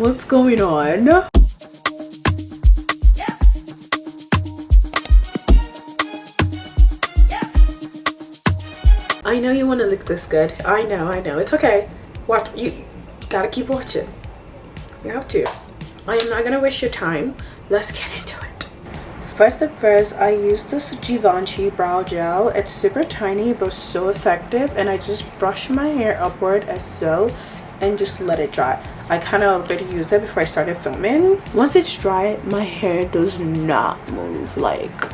What's going on? I know you want to look this good. I know. It's okay. What? You gotta keep watching. You have to. I am not gonna waste your time. Let's get into it. First thing first, I use this Givenchy brow gel. It's super tiny but so effective, and I just brush my hair upward as so and just let it dry. I kind of already used it before I started filming. Once it's dry, my hair does not move. Like,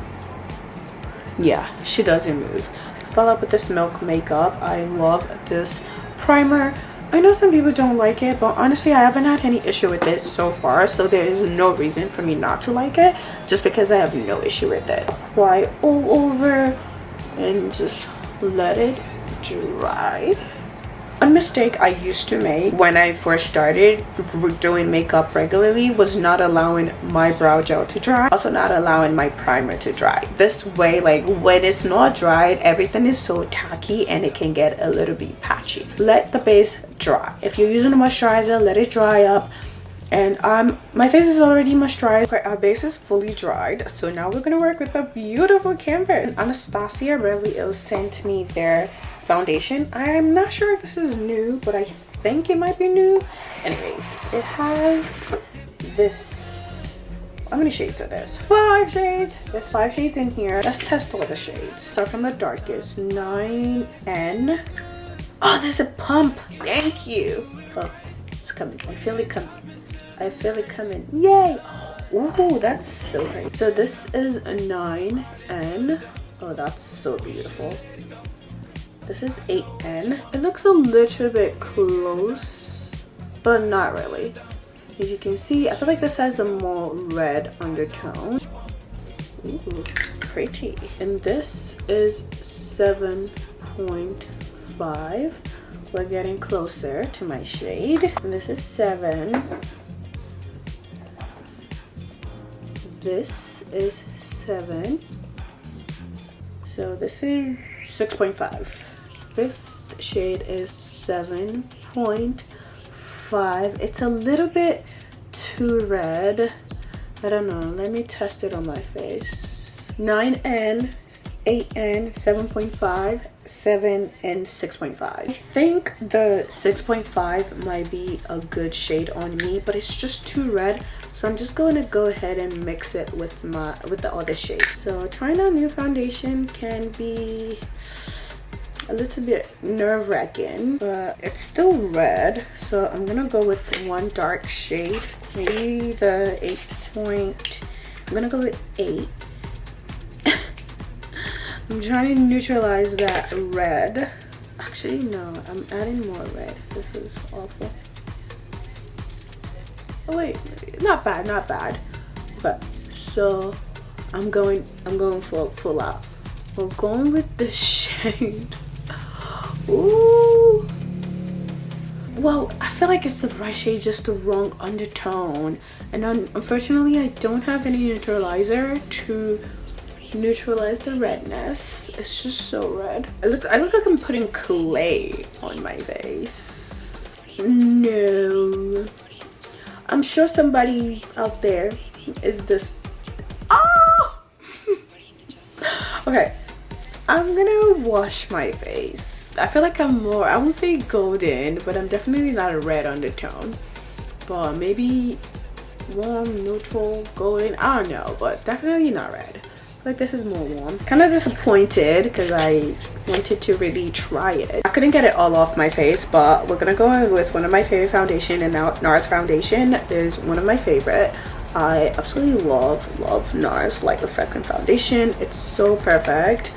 yeah, she doesn't move. Follow up with this Milk makeup. I love this primer. I know some people don't like it, but honestly I haven't had any issue with it so far, so there is no reason for me not to like it just because I have no issue with it. Apply all over and just let it dry. One mistake I used to make when I first started doing makeup regularly was not allowing my brow gel to dry, also not allowing my primer to dry. This way, like when it's not dried, everything is so tacky and it can get a little bit patchy. Let the base dry. If you're using a moisturizer, let it dry up. And my face is already moisturized. Our base is fully dried, so now we're gonna work with a beautiful canvas. Anastasia Beverly Hills sent me their foundation. I'm not sure if this is new, but I think it might be new. Anyways, it has this, how many shades are this? 5 shades. There's 5 shades in here. Let's test all the shades. Start from the darkest. 9N. Oh, there's a pump. Thank you. Oh, it's coming. I feel it coming. I feel it coming. Yay. Ooh, that's so great. So this is a 9N. Oh, that's so beautiful. This is 8N. It looks a little bit close, but not really. As you can see, I feel like this has a more red undertone. Ooh, pretty. And this is 7.5. We're getting closer to my shade. And this is 7. This is 7. So this is 6.5. Fifth shade is 7.5. It's a little bit too red. I don't know. Let me test it on my face. 9N, 8N, 7.5, 7, and 6.5. I think the 6.5 might be a good shade on me, but it's just too red. So I'm just going to go ahead and mix it with the other shade. So trying out new foundation can be a little bit nerve-wracking, but it's still red. So I'm gonna go with one dark shade, maybe the 8 point. I'm gonna go with 8. I'm trying to neutralize that red. Actually, no, I'm adding more red. This is awful. Oh wait, not bad. Okay, so I'm going for full out. We're going with the shade. Ooh. Well, I feel like it's the right shade, just the wrong undertone. And unfortunately, I don't have any neutralizer to neutralize the redness. It's just so red. I look like I'm putting clay on my face. No. I'm sure somebody out there is this. Oh! Okay, I'm gonna wash my face. I feel like I'm more, I won't say golden, but I'm definitely not a red undertone. But maybe warm, neutral, golden, I don't know, but definitely not red. I feel like this is more warm. Kind of disappointed because I wanted to really try it. I couldn't get it all off my face, but we're gonna go with one of my favorite foundation, and now NARS foundation is one of my favorite. I absolutely love NARS Light Reflecting Foundation. It's so perfect.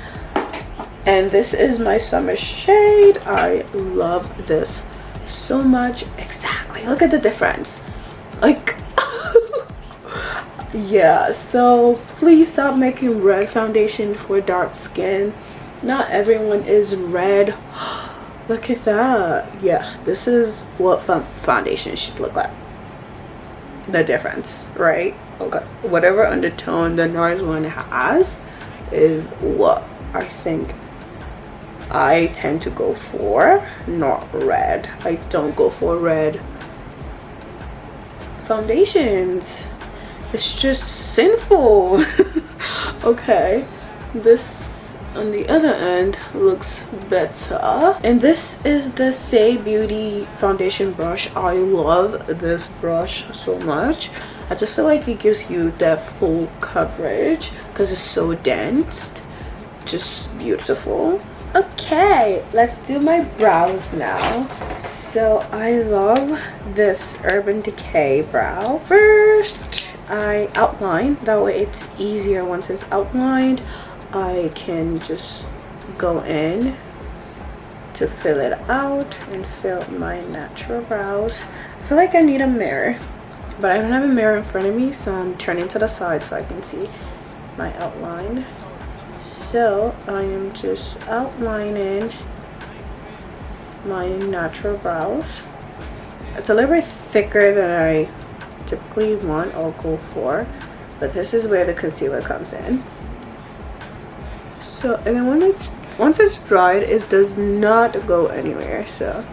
And this is my summer shade. I love this so much. Exactly. Look at the difference. Like, yeah. So please stop making red foundation for dark skin. Not everyone is red. Look at that. Yeah, this is what foundation should look like. The difference, right? Okay. Whatever undertone the NARS one has is what I think I tend to go for, not red. I don't go for red foundations. It's just sinful. Okay, this on the other end looks better. And this is the Say Beauty foundation brush. I love this brush so much. I just feel like it gives you that full coverage because it's so dense. Just beautiful. Okay, let's do my brows now. So I love this Urban Decay brow. First, I outline. That way it's easier once it's outlined. I can just go in to fill it out and fill my natural brows. I feel like I need a mirror, but I don't have a mirror in front of me, so I'm turning to the side so I can see my outline. So I am just outlining my natural brows. It's a little bit thicker than I typically want or go for, but this is where the concealer comes in. So, and then once it's dried, it does not go anywhere, so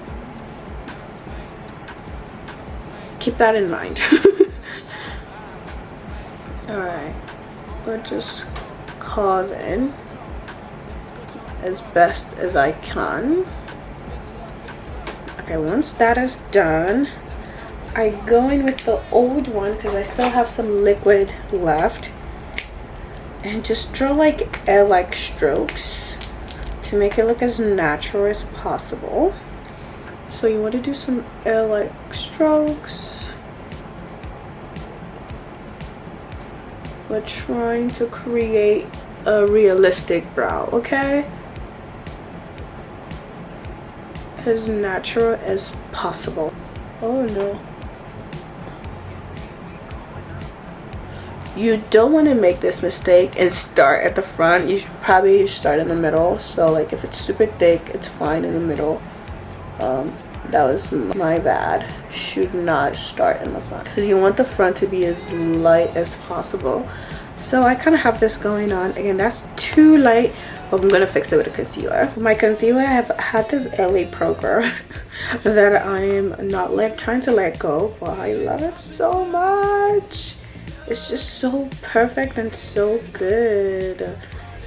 keep that in mind. Alright, we'll just carve in as best as I can. Okay, once that is done, I go in with the old one because I still have some liquid left, and just draw like air-like strokes to make it look as natural as possible. So you want to do some air-like strokes. We're trying to create a realistic brow, okay? As natural as possible. Oh no. You don't want to make this mistake and start at the front. You should probably start in the middle. So like if it's super thick, it's fine in the middle. That was my bad. Should not start in the front because you want the front to be as light as possible. So I kind of have this going on. Again, that's too light, but I'm gonna fix it with a concealer. My concealer, I have had this LA Pro Girl that I am not trying to let go, but I love it so much. It's just so perfect and so good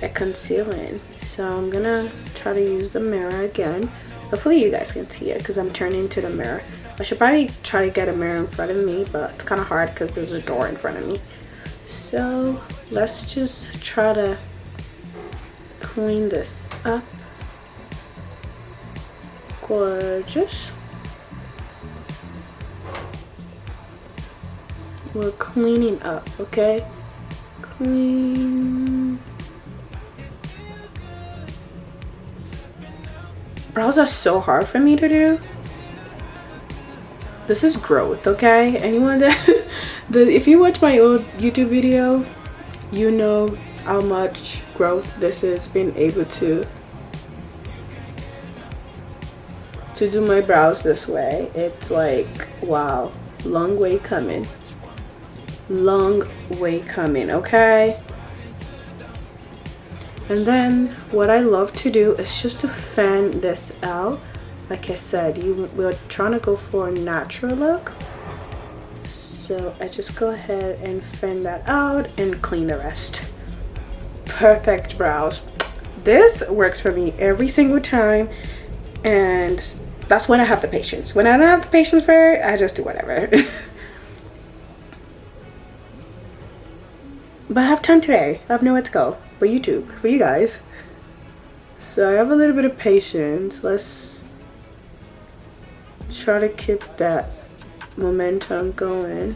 at concealing. So I'm gonna try to use the mirror again. Hopefully you guys can see it because I'm turning to the mirror. I should probably try to get a mirror in front of me, but it's kind of hard because there's a door in front of me. So let's just try to clean this up. Gorgeous. We're cleaning up, okay? Clean. Brows are so hard for me to do. This is growth, okay? Anyone that if you watch my old YouTube video, you know how much growth this has been able to do my brows this way. It's like, wow, long way coming. Long way coming, okay? And then what I love to do is just to fan this out. Like I said, we're trying to go for a natural look. So I just go ahead and fan that out and clean the rest. Perfect brows. This works for me every single time, and that's when I have the patience. When I don't have the patience for it, I just do whatever. But I have time today. I have nowhere to go but YouTube for you guys. So I have a little bit of patience. Let's try to keep that momentum going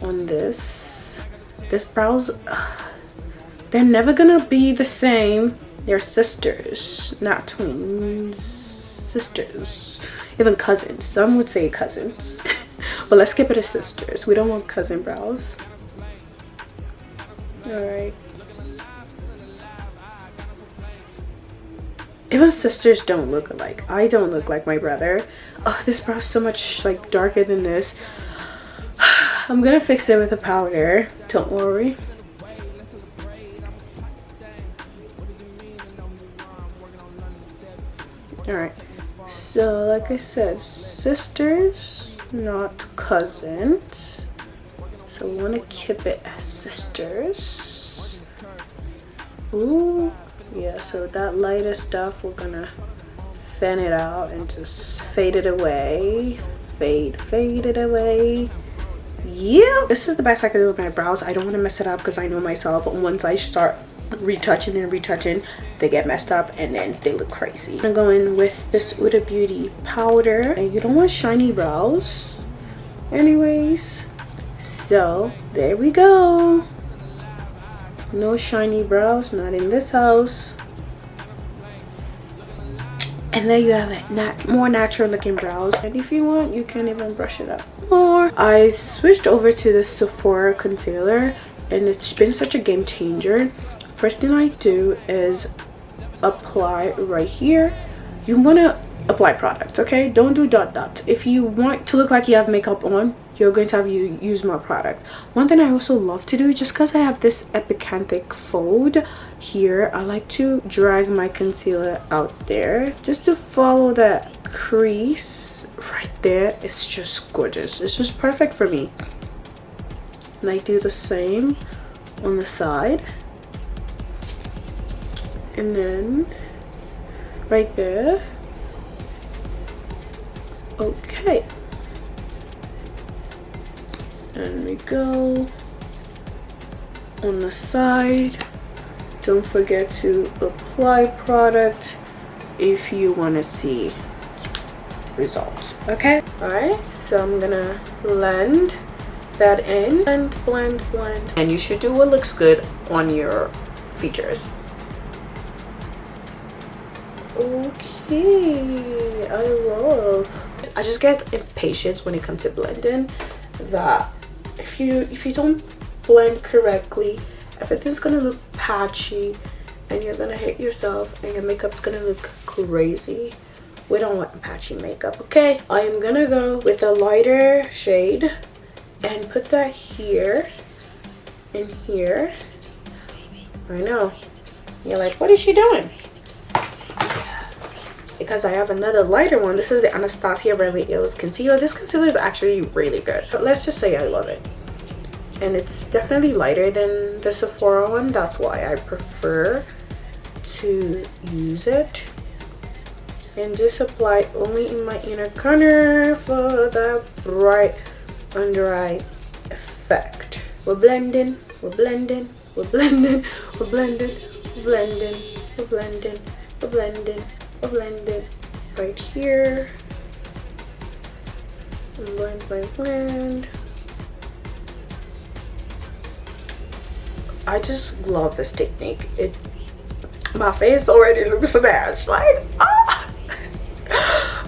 on this. This brows, they're never gonna be the same. They're sisters, not twins. Sisters, even cousins. Some would say cousins. But let's keep it as sisters. We don't want cousin brows. Alright. Even sisters don't look alike. I don't look like my brother. Oh, this brow is so much like darker than this. I'm gonna fix it with a powder. Don't worry. Alright. So like I said, sisters. not cousins. So we want to keep it as sisters. Ooh, yeah, so that lighter stuff, we're gonna fan it out and just fade it away. Fade it away. Yeah, this is the best I can do with my brows. I don't want to mess it up because I know myself. Once I start retouching, they get messed up and then they look crazy. I'm gonna go in with this Huda Beauty powder, and you don't want shiny brows anyways. So there we go. No shiny brows, not in this house. And there you have it, more natural looking brows. And if you want, you can even brush it up more. I switched over to the Sephora concealer, and it's been such a game changer. First thing I do is apply right here. You want to apply product, okay? Don't do dot dot. If you want to look like you have makeup on, you're going to have you use more product. One thing I also love to do, just because I have this epicanthic fold here, I like to drag my concealer out there just to follow that crease right there. It's just gorgeous. It's just perfect for me. And I do the same on the side, and then right there. Okay, and we go on the side. Don't forget to apply product if you want to see results. Okay, all right, so I'm gonna blend that in, and blend, and you should do what looks good on your features. Okay, I just get impatient when it comes to blending, that if you don't blend correctly, everything's gonna look patchy and you're gonna hit yourself and your makeup's gonna look crazy. We don't want patchy makeup, okay? I am gonna go with a lighter shade and put that here and here. I know, you're like, what is she doing? Because I have another lighter one. This is the Anastasia Beverly Hills concealer. This concealer is actually really good, but let's just say I love it. And it's definitely lighter than the Sephora one. That's why I prefer to use it. And just apply only in my inner corner for the bright under eye effect. We're blending, we're blending, we're blending, we're blending, we're blending, we're blending, we're blending, we're blending right here. Blend. I just love this technique. My face already looks smashed. Like, ah!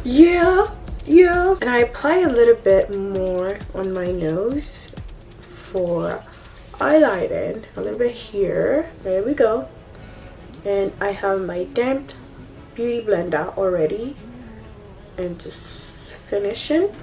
yeah. And I apply a little bit more on my nose for highlighting. A little bit here. There we go. And I have my damp beauty blender already. And just finishing.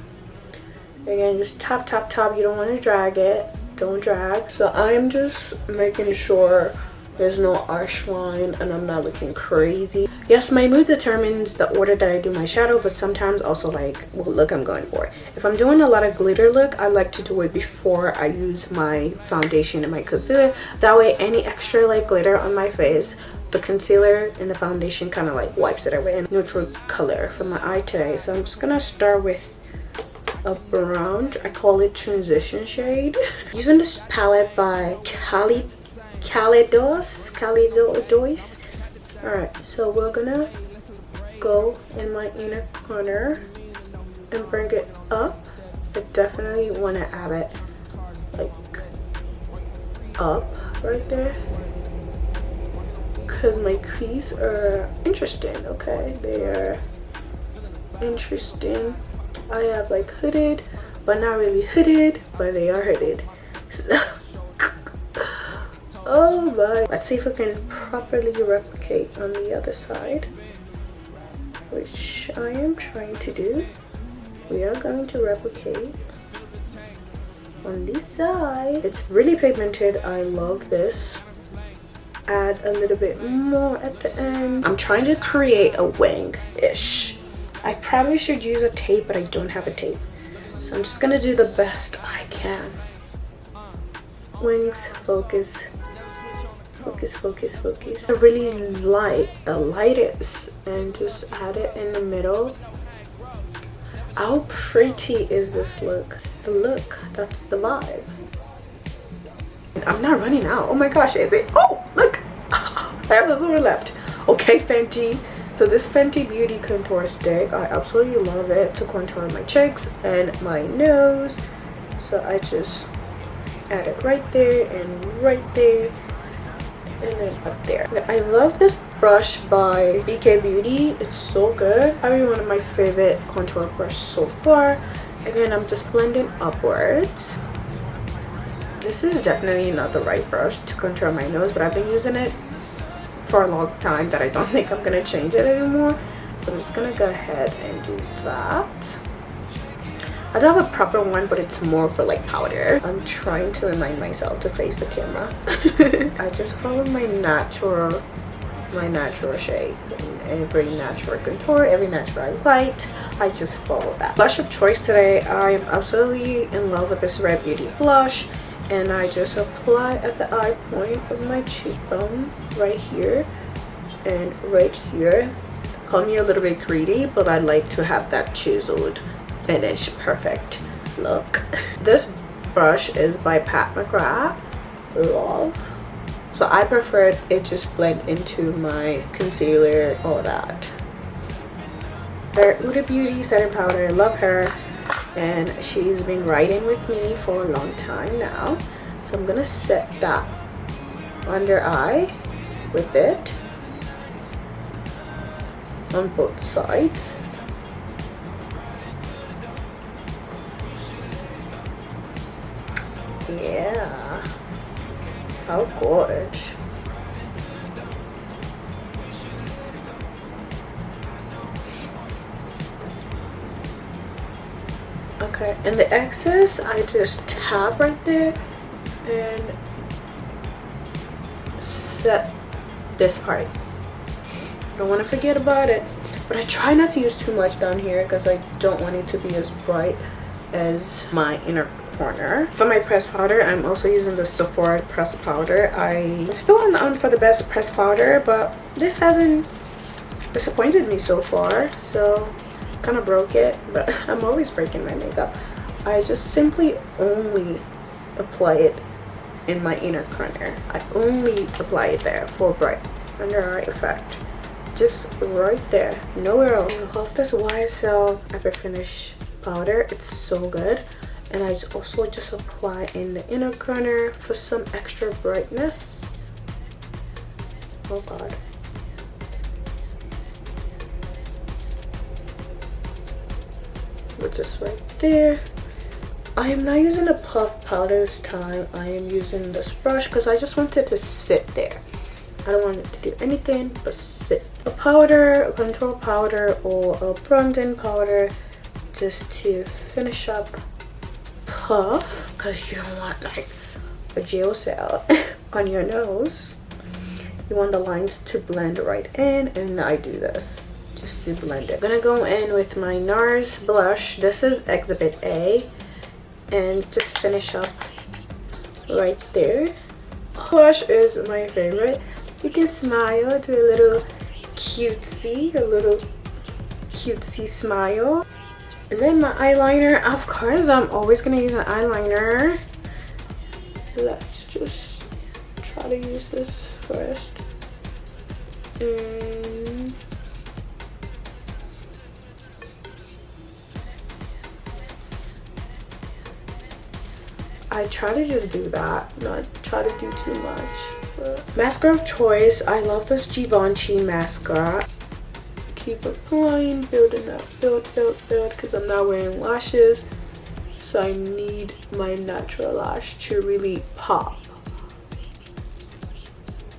Again, just tap. You don't want to drag it. Don't drag. So I'm just making sure there's no harsh line and I'm not looking crazy. Yes, my mood determines the order that I do my shadow, but sometimes also like what look I'm going for. If I'm doing a lot of glitter look, I like to do it before I use my foundation and my concealer. That way any extra like glitter on my face, the concealer and the foundation kind of like wipes it away. And neutral color for my eye today. So I'm just gonna start with a brown. I call it transition shade. Using this palette by Kaleidos. Alright, so we're gonna go in my inner corner and bring it up. I definitely want to add it like up right there because my crease are interesting. Okay, they are interesting. I have like hooded, but not really hooded, but they are hooded. So oh my. Let's see if we can properly replicate on the other side, which I am trying to do. We are going to replicate on this side. It's really pigmented. I love this. Add a little bit more at the end. I'm trying to create a wing-ish. I probably should use a tape, but I don't have a tape. So I'm just gonna do the best I can. Wings, focus. Focus, focus, focus. I really light the lightest and just add it in the middle. How pretty is this look? It's the look, that's the vibe. I'm not running out. Oh my gosh, is it? Oh, look! I have a little left. Okay, Fenty. So this Fenty Beauty Contour Stick, I absolutely love it to contour my cheeks and my nose. So I just add it right there and right there. And then up there. I love this brush by BK Beauty. It's so good. Probably one of my favorite contour brush so far. Again, I'm just blending upwards. This is definitely not the right brush to contour my nose, but I've been using it for a long time that I don't think I'm gonna change it anymore. So I'm just gonna go ahead and do that. I don't have a proper one, but it's more for like powder. I'm trying to remind myself to face the camera. I just follow my natural shape. Every natural contour, every natural light, I just follow that. Blush of choice today, I am absolutely in love with this Rare Beauty blush. And I just apply at the eye point of my cheekbone right here and right here. Call me a little bit greedy, but I like to have that chiseled finish, perfect look. This brush is by Pat McGrath. Love. So I prefer it just blend into my concealer, all that. Huda Beauty setting powder, love her. And she's been riding with me for a long time now. So I'm gonna set that under eye with it on both sides. Yeah, how gorgeous. Okay, and the excess I just tap right there and set this part. Don't want to forget about it, but I try not to use too much down here because I don't want it to be as bright as my inner corner. For my pressed powder, I'm also using the Sephora pressed powder. I'm still on for the best pressed powder, but this hasn't disappointed me so far, so kind of broke it, but I'm always breaking my makeup. I just simply only apply it in my inner corner. I only apply it there for bright under eye effect, just right there, nowhere else. I love this YSL Ever Finish powder, it's so good. And I also just apply in the inner corner for some extra brightness. Oh god. Just right there. I am not using a puff powder this time. I am using this brush because I just want it to sit there. I don't want it to do anything but sit. A powder, a contour powder, or a bronzing powder just to finish up puff, because you don't want like a jail cell on your nose. You want the lines to blend right in, and I do this just to blend it. I'm gonna go in with my NARS blush. This is Exhibit A, and just finish up right there. Blush is my favorite. You can smile, do a little cutesy smile. And then my eyeliner, of course, I'm always gonna use an eyeliner. Let's just try to use this first. And I try to just do that, not try to do too much. But mascara of choice, I love this Givenchy mascara. Keep applying, building up, build, because I'm not wearing lashes. So I need my natural lash to really pop.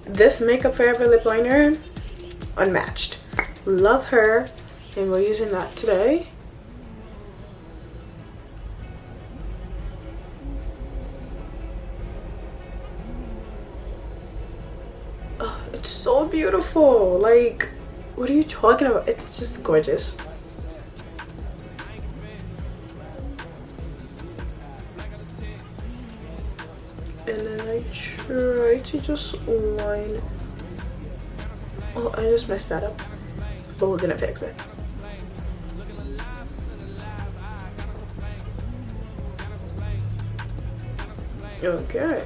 This Makeup Forever lip liner, unmatched. Love her, and we're using that today. Oh, it's so beautiful. Like, what are you talking about? It's just gorgeous. and then I try to just line. Oh, I just messed that up, but we're gonna fix it. Okay.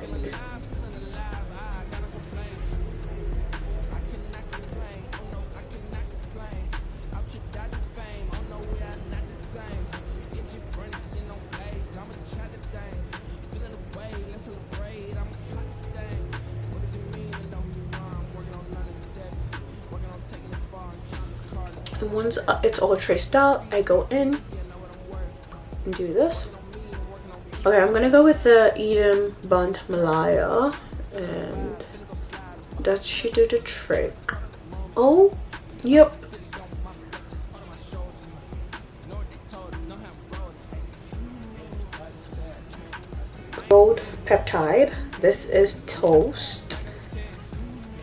And once it's all traced out, I go in and do this. Okay, I'm gonna go with the Eden Bond Malaya, and that should do the trick. Oh, yep. Gold peptide. This is Toast.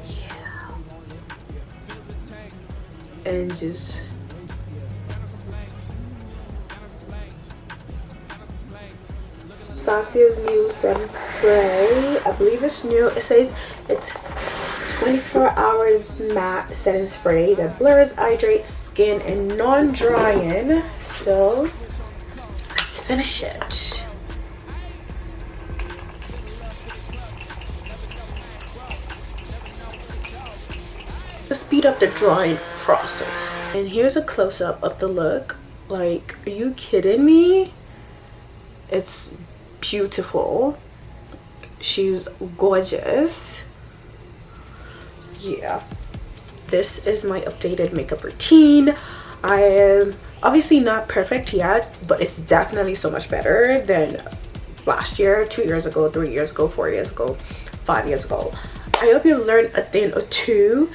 Yeah. And just Stasia's new setting spray. I believe it's new. It says it's 24 hours matte setting spray that blurs, hydrates skin, and non-drying. So let's finish it. To speed up the drying process. And here's a close-up of the look. Like, are you kidding me? It's beautiful. She's gorgeous. Yeah, this is my updated makeup routine. I am obviously not perfect yet, but it's definitely so much better than last year, 2 years ago, 3 years ago, 4 years ago, 5 years ago. I hope you learned a thing or two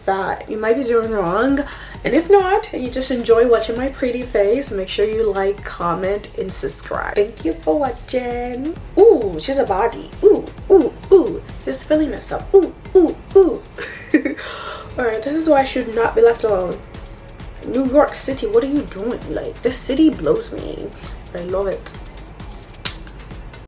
that you might be doing wrong, and if not, and you just enjoy watching my pretty face, make sure you like, comment, and subscribe. Thank you for watching. Ooh, she's a body. Ooh, ooh, ooh. Just feeling myself. Ooh, ooh, ooh. Alright, this is why I should not be left alone. New York City, what are you doing? Like, this city blows me. I love it.